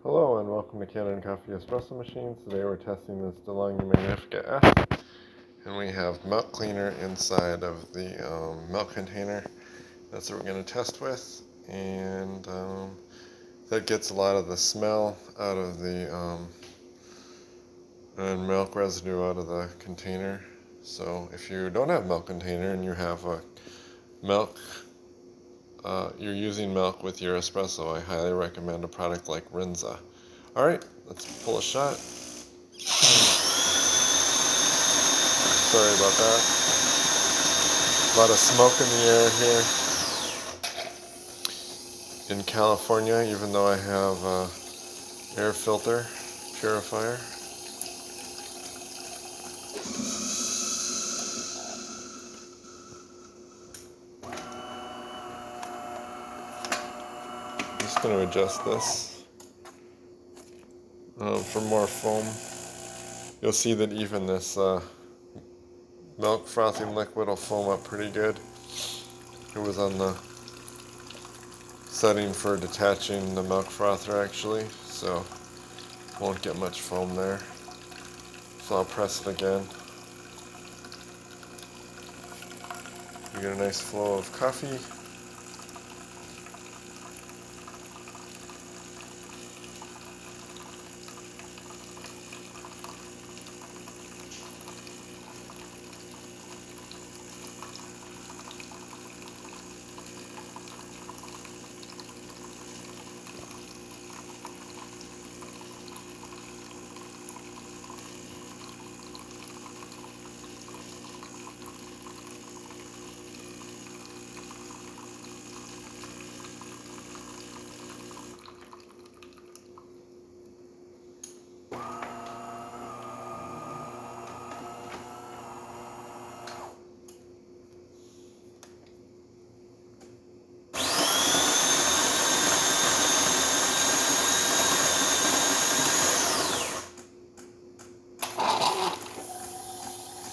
Hello and welcome to Kanen Coffee Espresso Machines. Today we're testing this DeLonghi Magnifica S, and we have milk cleaner inside of the milk container. That's what we're going to test with, and that gets a lot of the smell out of the and milk residue out of the container. So if you don't have a milk container and you have a milk, you're using milk with your espresso, I highly recommend a product like Rinza. Alright, let's pull a shot. Sorry about that. A lot of smoke in the air here in California, even though I have an air filter purifier. I'm just going to adjust this for more foam. You'll see that even this milk frothing liquid will foam up pretty good. It was on the setting for detaching the milk frother actually, so won't get much foam there. So I'll press it again. You get a nice flow of coffee.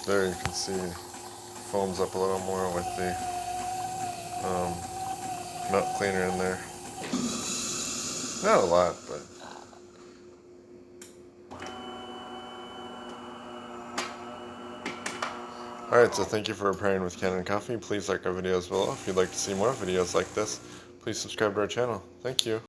There you can see foams up a little more with the milk cleaner in there. Not a lot, but alright, so thank you for preparing with Kanen Coffee. Please like our videos below. If you'd like to see more videos like this, please subscribe to our channel. Thank you.